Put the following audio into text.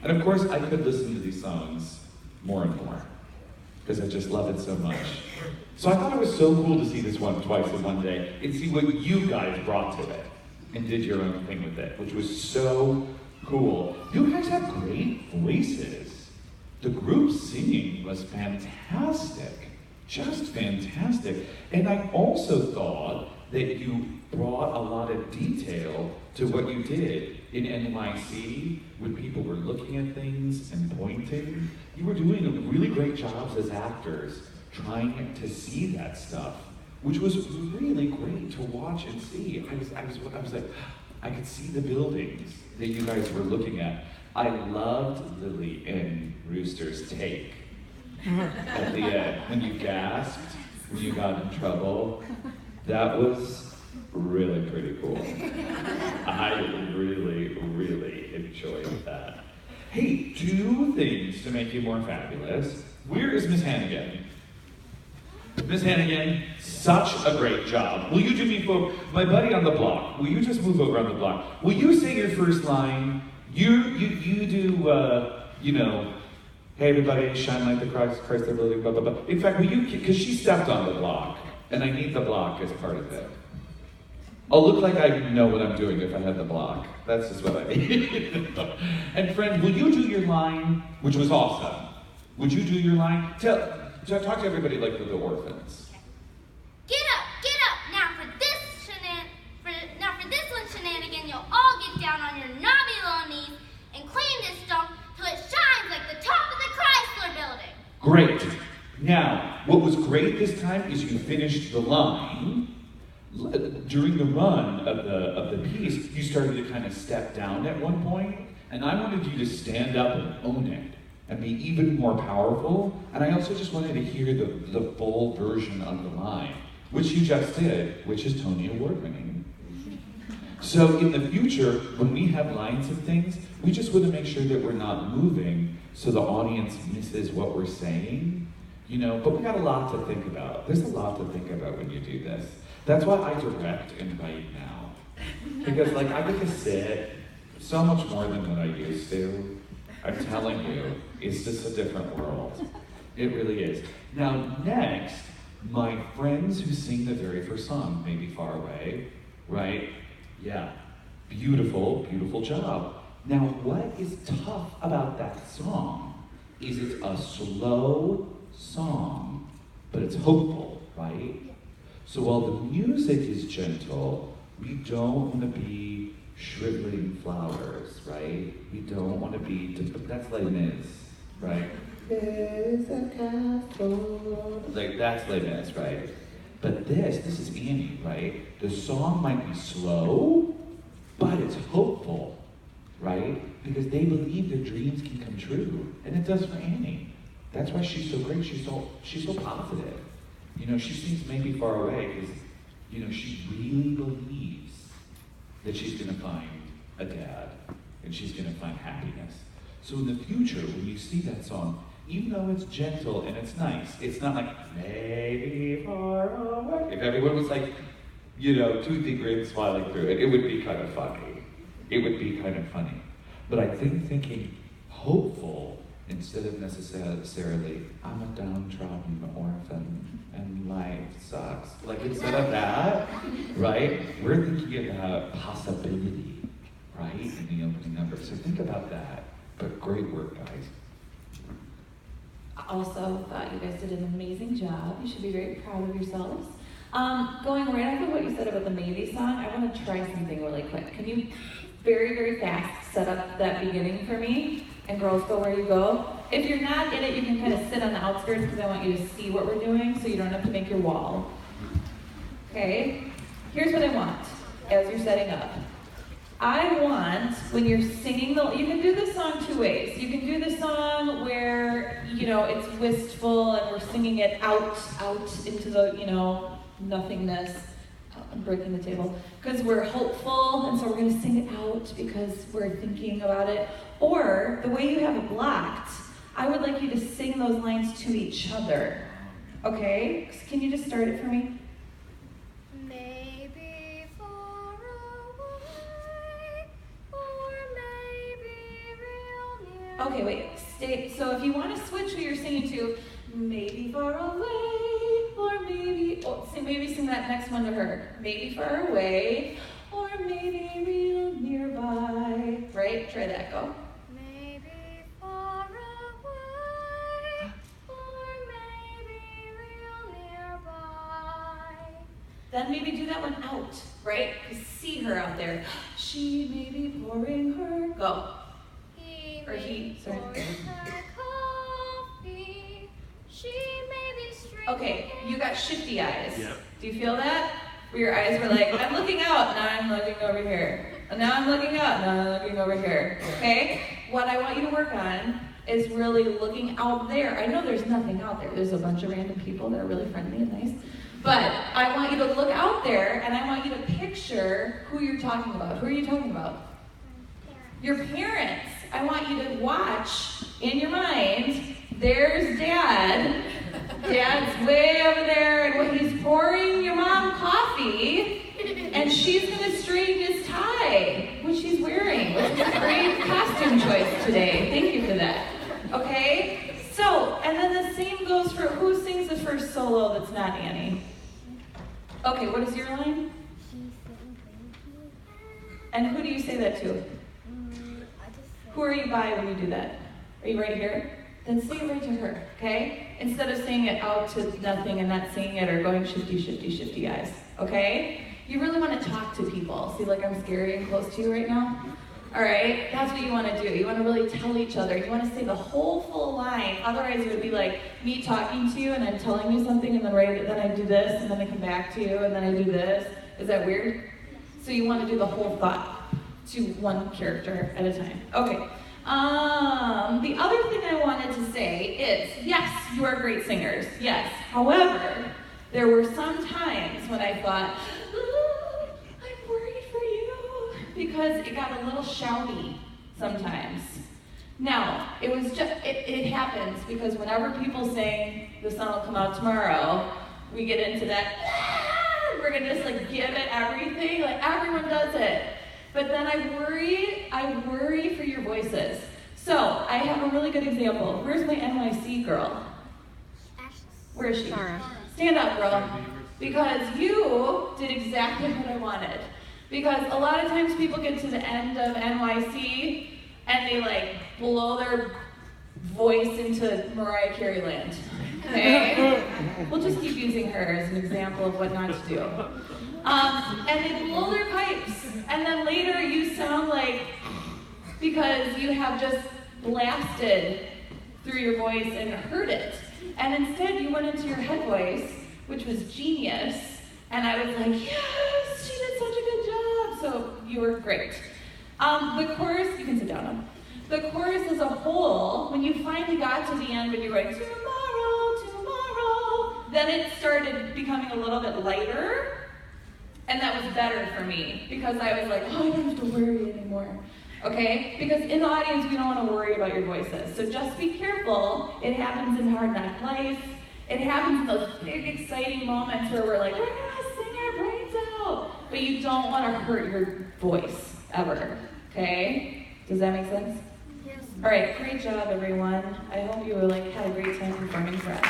And of course, I could listen to these songs more and more, because I just love it so much. So I thought it was so cool to see this one twice in one day, and see what you guys brought to it, and did your own thing with it, which was so cool. You guys have great voices. The group singing was fantastic, just fantastic. And I also thought that you brought a lot of detail to what you did in NYC when people were looking at things and pointing. You were doing really great jobs as actors trying to see that stuff, which was really great to watch and see. I was like, I could see the buildings that you guys were looking at. I loved Lily and Rooster's take at the end, when you gasped, when you got in trouble. That was really pretty cool. I really enjoyed that. Hey, 2 things to make you more fabulous. Where is Miss Hannigan? Miss Hannigan, such a great job. Will you do me for my buddy on the block? Will you just move over on the block? Will you say your first line? You do, you know, hey everybody, shine like the Christ they're building, blah, blah, blah. In fact, will you, because she stepped on the block, and I need the block as part of it. I'll look like I know what I'm doing if I had the block. That's just what I need. And friend, will you do your line, which was awesome? Would you do your line? Talk to everybody like the orphans. Get up! Now for this one shenanigan, you'll all get down on your knobby little knees and clean this stone till it shines like the top of the Chrysler building. Great. Now, what was great this time is you finished the line. During the run of the piece, you started to kind of step down at one point, and I wanted you to stand up and own it and be even more powerful. And I also just wanted to hear the full version of the line, which you just did, which is Tony Award winning. So in the future, when we have lines and things, we just want to make sure that we're not moving so the audience misses what we're saying, you know, but we got a lot to think about. There's a lot to think about when you do this. That's why I direct and write now. Because like I get to sit so much more than what I used to. I'm telling you, it's just a different world. It really is. Now next, my friends who sing the very first song, Maybe Far Away, right? Yeah, beautiful, beautiful job. Now what is tough about that song is it's a slow song, but it's hopeful, right? So while the music is gentle, we don't want to be shriveling flowers, right? We don't want to be, that's Les Mis, right? There's a castle. Like, that's Les Mis, right? But this is Annie, right? The song might be slow, but it's hopeful, right? Because they believe their dreams can come true, and it does for Annie. That's why she's so great, she's so positive. You know, she sings Maybe Far Away because, you know, she really believes that she's gonna find a dad and she's gonna find happiness. So in the future, when you see that song, even though it's gentle and it's nice, it's not like, maybe far away. If everyone was like, you know, toothy grin smiling through it, it would be kind of funny. It would be kind of funny. But I think thinking hopeful instead of necessarily, I'm a downtrodden orphan and life sucks. Like instead of that, right, we're thinking about possibility, right, in the opening number. So think about that. But great work, guys. I also thought you guys did an amazing job. You should be very proud of yourselves. Going right after what you said about the Maybe song, I want to try something really quick. Can you very, very fast set up that beginning for me? And girls, go where you go. If you're not in it, you can kind of sit on the outskirts because I want you to see what we're doing so you don't have to make your wall. Okay? Here's what I want as you're setting up. I want, when you're singing, you can do this song 2 ways. You can do the song where, you know, it's wistful and we're singing it out into the, you know, nothingness. I'm breaking the table. Because we're hopeful, and so we're going to sing it out because we're thinking about it. Or, the way you have it blocked, I would like you to sing those lines to each other. Okay? Can you just start it for me? Maybe far away, or maybe real near. Okay, wait. Stay. So if you want to switch who you're singing to, maybe far away, or maybe, maybe sing that next one to her. Maybe far away, or maybe real nearby. Right? Try that. Go. Maybe far away, or maybe real nearby. Then maybe do that one out, right? See her out there. She may be pouring her. Go. Or he. Sorry. Her coffee. She may be straight. Okay, you got shifty eyes. Yep. Do you feel that? Where your eyes were like, I'm looking out, now I'm looking over here. And now I'm looking out, now I'm looking over here. Okay? What I want you to work on is really looking out there. I know there's nothing out there. There's a bunch of random people that are really friendly and nice. But I want you to look out there, and I want you to picture who you're talking about. Who are you talking about? Your parents. I want you to watch in your mind, there's Dad. Dad's way over there, and he's pouring your mom coffee, and she's going to straighten his tie, which she's wearing, which is a great costume choice today. Thank you for that. Okay? So, and then the same goes for who sings the first solo that's not Annie. Okay, what is your line? And who do you say that to? Who are you by when you do that? Are you right here? Then say it right to her, okay? Instead of saying it out to nothing and not saying it or going shifty, shifty, shifty eyes, okay? You really want to talk to people. See, like I'm scary and close to you right now? All right, that's what you want to do. You want to really tell each other. You want to say the whole full line. Otherwise, it would be like me talking to you and I'm telling you something and then then I do this and then I come back to you and then I do this. Is that weird? So you want to do the whole thought to one character at a time. Okay. The other thing I wanted to say is, yes, you are great singers. Yes. However, there were some times when I thought, I'm worried for you, because it got a little shouty sometimes. Now, it was just, it happens because whenever people sing, the sun will come out tomorrow, we get into that, we're gonna just like give it everything, like everyone does it. But then I worry for your voices. So, I have a really good example. Where's my NYC girl? Where is she? Stand up, girl. Because you did exactly what I wanted. Because a lot of times people get to the end of NYC and they like blow their voice into Mariah Carey land. Okay? We'll just keep using her as an example of what not to do. And they blow their pipes. And then later you sound like, because you have just blasted through your voice and heard it. And instead you went into your head voice, which was genius. And I was like, yes, she did such a good job. So you were great. The chorus, you can sit down now. The chorus as a whole, when you finally got to the end, when you were like, tomorrow, tomorrow, then it started becoming a little bit lighter. And that was better for me, because I was like, oh, I don't have to worry anymore. Okay? Because in the audience, we don't want to worry about your voices. So just be careful. It happens in Hard Knock Life. It happens in those big, exciting moments where we're like, we're going to sing our brains out. But you don't want to hurt your voice, ever. Okay? Does that make sense? Yes. All right, great job, everyone. I hope you had a great time performing for us.